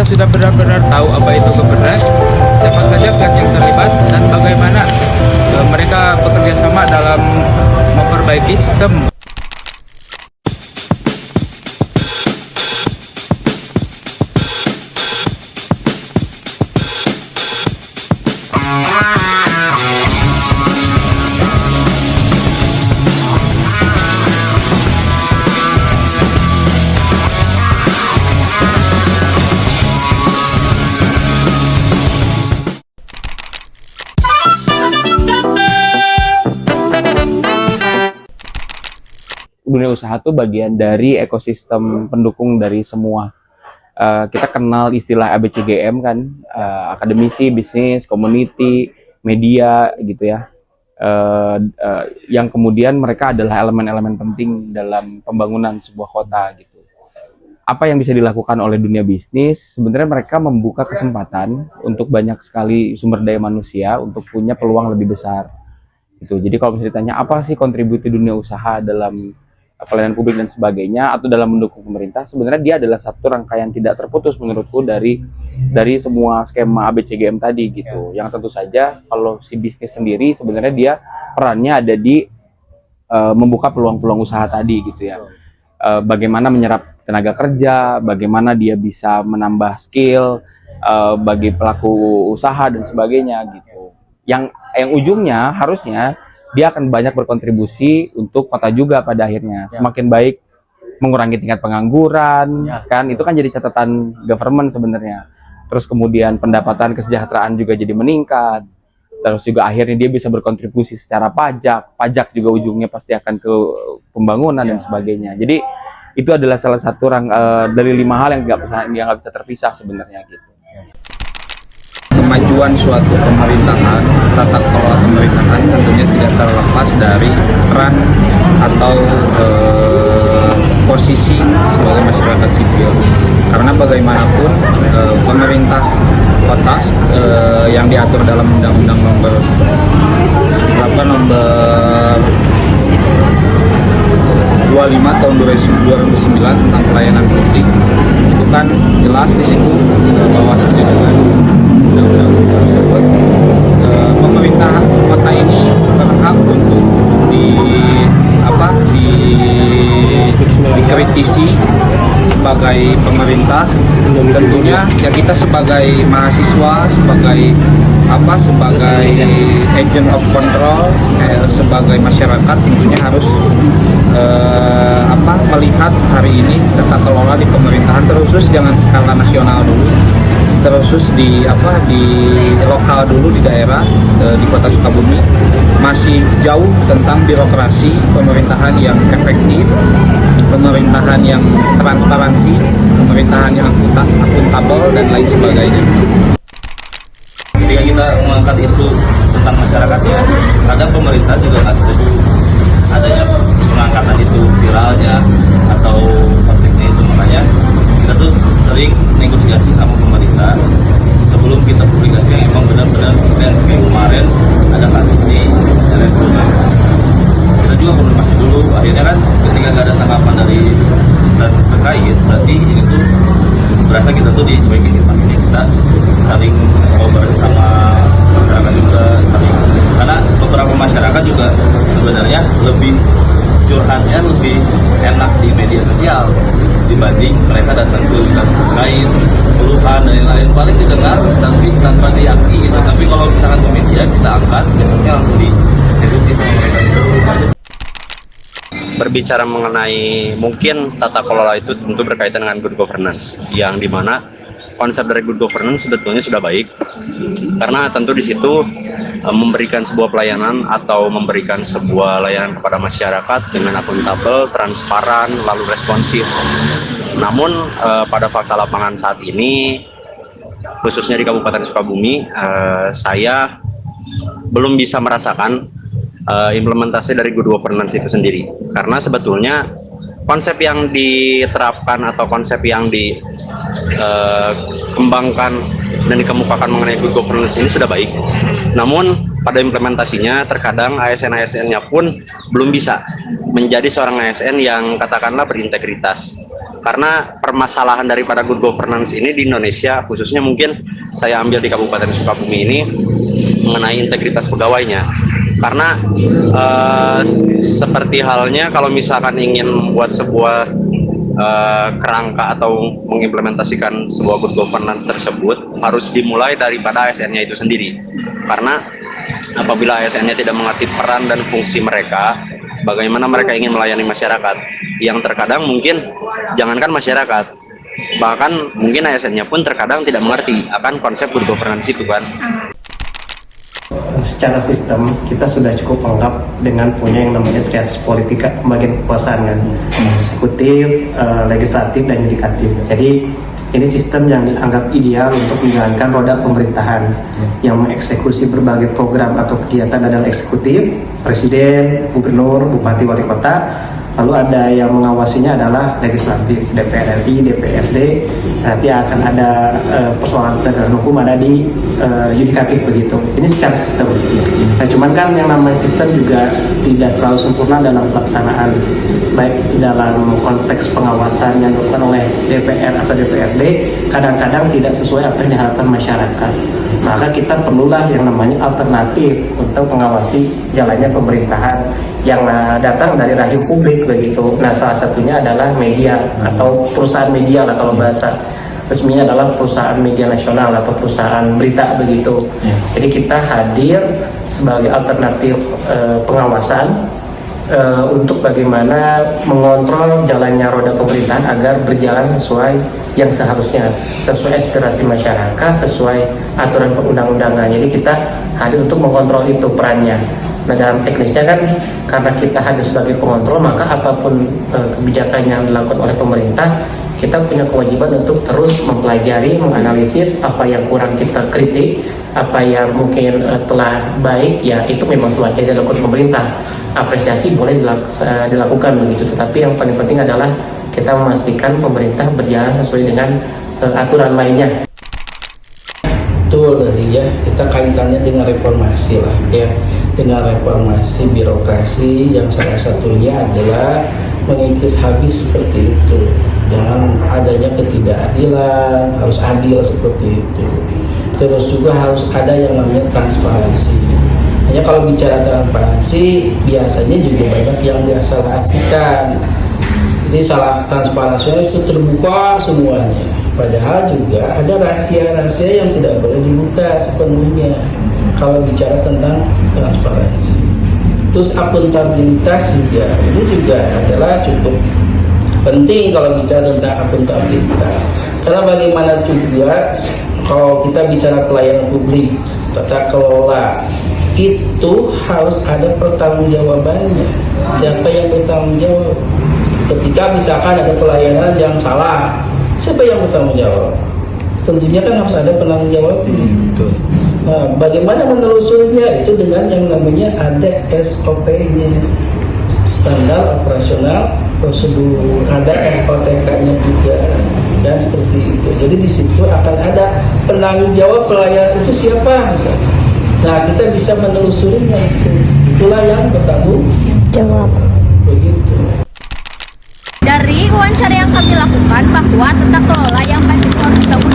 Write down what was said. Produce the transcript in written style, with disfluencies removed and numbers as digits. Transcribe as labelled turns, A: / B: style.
A: sudah benar-benar tahu apa itu governance, siapa saja pihak yang terlibat, dan bagaimana mereka bekerja sama dalam memperbaiki sistem.
B: Dunia usaha tuh bagian dari ekosistem pendukung dari semua. Kita kenal istilah ABCGM kan, akademisi, bisnis, community, media gitu ya. Yang kemudian mereka adalah elemen-elemen penting dalam pembangunan sebuah kota gitu. Apa yang bisa dilakukan oleh dunia bisnis? Sebenarnya mereka membuka kesempatan untuk banyak sekali sumber daya manusia untuk punya peluang lebih besar. Gitu. Jadi kalau misalnya ditanya apa sih kontribusi dunia usaha dalam pelayanan publik dan sebagainya atau dalam mendukung pemerintah, sebenarnya dia adalah satu rangkaian tidak terputus menurutku dari semua skema ABCGM tadi gitu. Yang tentu saja kalau si bisnis sendiri sebenarnya dia perannya ada di membuka peluang-peluang usaha tadi gitu ya. Bagaimana menyerap tenaga kerja, bagaimana dia bisa menambah skill bagi pelaku usaha dan sebagainya gitu. Yang ujungnya harusnya dia akan banyak berkontribusi untuk kota juga pada akhirnya. Semakin baik mengurangi tingkat pengangguran, kan itu kan jadi catatan government sebenarnya. Terus kemudian pendapatan kesejahteraan juga jadi meningkat. Terus juga akhirnya dia bisa berkontribusi secara pajak juga ujungnya pasti akan ke pembangunan dan sebagainya. Jadi itu adalah salah satu dari 5 hal yang nggak bisa terpisah sebenarnya gitu.
A: Kemajuan suatu pemerintahan, tata kelola pemerintahan tentunya tidak terlepas dari peran atau posisi sebagai masyarakat sipil. Karena bagaimanapun pemerintah kota yang diatur dalam Undang-Undang nomor 25 tahun 2009 tentang pelayanan publik itu kan jelas di situ bahwa sesuai dengan undang-undang tersebut pemerintah kota ini berhak untuk dikritisi sebagai pemerintah. Tentunya ya kita sebagai mahasiswa, sebagai agent of control, sebagai masyarakat tentunya harus melihat hari ini tata kelola di pemerintahan terusus jangan skala nasional dulu, terusus di lokal dulu di daerah, di kota Sukabumi masih jauh tentang birokrasi pemerintahan yang efektif, pemerintahan yang transparansi, pemerintahan yang akuntabel dan lain sebagainya.
C: Ketika kita mengangkat isu tentang masyarakat ya, kadang pemerintah juga nggak setuju adanya pengangkatan itu, viralnya atau konfliknya itu. Makanya kita tuh sering negosiasi sama pemerintah sebelum kita publikasi yang emang benar-benar. Dan kayak kemarin ada kasus di Cirebon, kita juga konfirmasi dulu. Akhirnya kan ketika nggak ada tanggapan dari instansi terkait, berarti ini tuh berasa kita tuh dicuekin. Makanya kita saling ngobrol sama masyarakat juga, karena beberapa masyarakat juga sebenarnya lebih curhatnya lebih enak di media sosial dibanding mereka datang ke instansi terkait, keluhan dan lain-lain paling didengar tapi tanpa diaksi gitu. Tapi kalau misalkan ke media kita angkat, biasanya langsung dieksekusi sama mereka itu.
D: Berbicara mengenai mungkin tata kelola itu tentu berkaitan dengan good governance, yang dimana konsep dari good governance sebetulnya sudah baik, karena tentu di situ memberikan sebuah pelayanan atau memberikan sebuah layanan kepada masyarakat dengan akuntabel, transparan, lalu responsif. Namun pada fakta lapangan saat ini, khususnya di Kabupaten Sukabumi, saya belum bisa merasakan implementasi dari good governance itu sendiri, karena sebetulnya konsep yang diterapkan atau konsep yang dikembangkan dan dikemukakan mengenai good governance ini sudah baik. Namun pada implementasinya terkadang ASN-ASN-nya pun belum bisa menjadi seorang ASN yang katakanlah berintegritas. Karena permasalahan daripada good governance ini di Indonesia, khususnya mungkin saya ambil di Kabupaten Sukabumi ini, mengenai integritas pegawainya. Karena seperti halnya kalau misalkan ingin membuat sebuah kerangka atau mengimplementasikan sebuah good governance tersebut, harus dimulai daripada ASN-nya itu sendiri. Karena apabila ASN-nya tidak mengerti peran dan fungsi mereka, bagaimana mereka ingin melayani masyarakat, yang terkadang mungkin jangankan masyarakat, bahkan mungkin ASN-nya pun terkadang tidak mengerti akan konsep good governance itu kan.
E: Secara sistem kita sudah cukup lengkap dengan punya yang namanya trias politika, pembagian kekuasaan kan, eksekutif, legislatif dan yudikatif. Jadi ini sistem yang dianggap ideal untuk menjalankan roda pemerintahan yang mengeksekusi berbagai program atau kegiatan adalah eksekutif, presiden, gubernur, bupati, wali kota. Lalu ada yang mengawasinya adalah legislatif, DPR RI, DPRD. Nanti akan ada persoalan penegakan hukum ada di yudikatif begitu. Ini secara sistem. Nah, cuman kan yang namanya sistem juga tidak selalu sempurna dalam pelaksanaan, baik dalam konteks pengawasan yang dilakukan oleh DPR atau DPRD, kadang-kadang tidak sesuai apa yang diharapkan masyarakat. Maka kita perlulah yang namanya alternatif untuk mengawasi jalannya pemerintahan yang datang dari rahim publik begitu. Nah, salah satunya adalah media atau perusahaan media lah, kalau bahasa resminya adalah perusahaan media nasional atau perusahaan berita begitu. Jadi kita hadir sebagai alternatif pengawasan untuk bagaimana mengontrol jalannya roda pemerintahan agar berjalan sesuai yang seharusnya, sesuai aspirasi masyarakat, sesuai aturan perundang-undangan. Jadi kita hadir untuk mengontrol itu perannya. Nah, dalam teknisnya kan karena kita hadir sebagai pengontrol, maka apapun kebijakan yang dilakukan oleh pemerintah, kita punya kewajiban untuk terus mempelajari, menganalisis apa yang kurang kita kritik, apa yang mungkin telah baik, ya itu memang sewajarnya dilakukan pemerintah. Apresiasi boleh dilakukan begitu, tetapi yang paling penting adalah kita memastikan pemerintah berjalan sesuai dengan aturan lainnya.
F: Betul tadi ya, kita kaitannya dengan reformasi lah ya, dengan reformasi birokrasi yang salah satunya adalah mengikis habis seperti itu. Jangan adanya ketidakadilan, harus adil seperti itu. Terus juga harus ada yang namanya transparansi. Hanya kalau bicara transparansi, biasanya juga banyak yang disalah-artikan. Jadi salah transparansi itu terbuka semuanya. Padahal juga ada rahasia-rahasia yang tidak boleh dibuka sepenuhnya kalau bicara tentang transparansi. Terus akuntabilitas juga, ini juga adalah cukup penting kalau bicara tentang akuntabilitas. Karena bagaimana juga kalau kita bicara pelayanan publik, tata kelola, itu harus ada pertanggungjawabannya. Siapa yang bertanggung jawab? Ketika misalkan ada pelayanan yang salah, siapa yang bertanggung jawab? Tentunya kan harus ada penanggung jawab. Nah, bagaimana menelusurinya? Itu dengan yang namanya ada SOP-nya, standar operasional prosedur, ada SOTK-nya juga, dan seperti itu. Jadi di situ akan ada penanggung jawab pelayanan itu siapa? Nah, kita bisa menelusurinya itu. Itulah yang bertanggung jawab. Begitu.
G: Dari wawancara yang kami lakukan bahwa tata kelola yang baik itu harus dibangun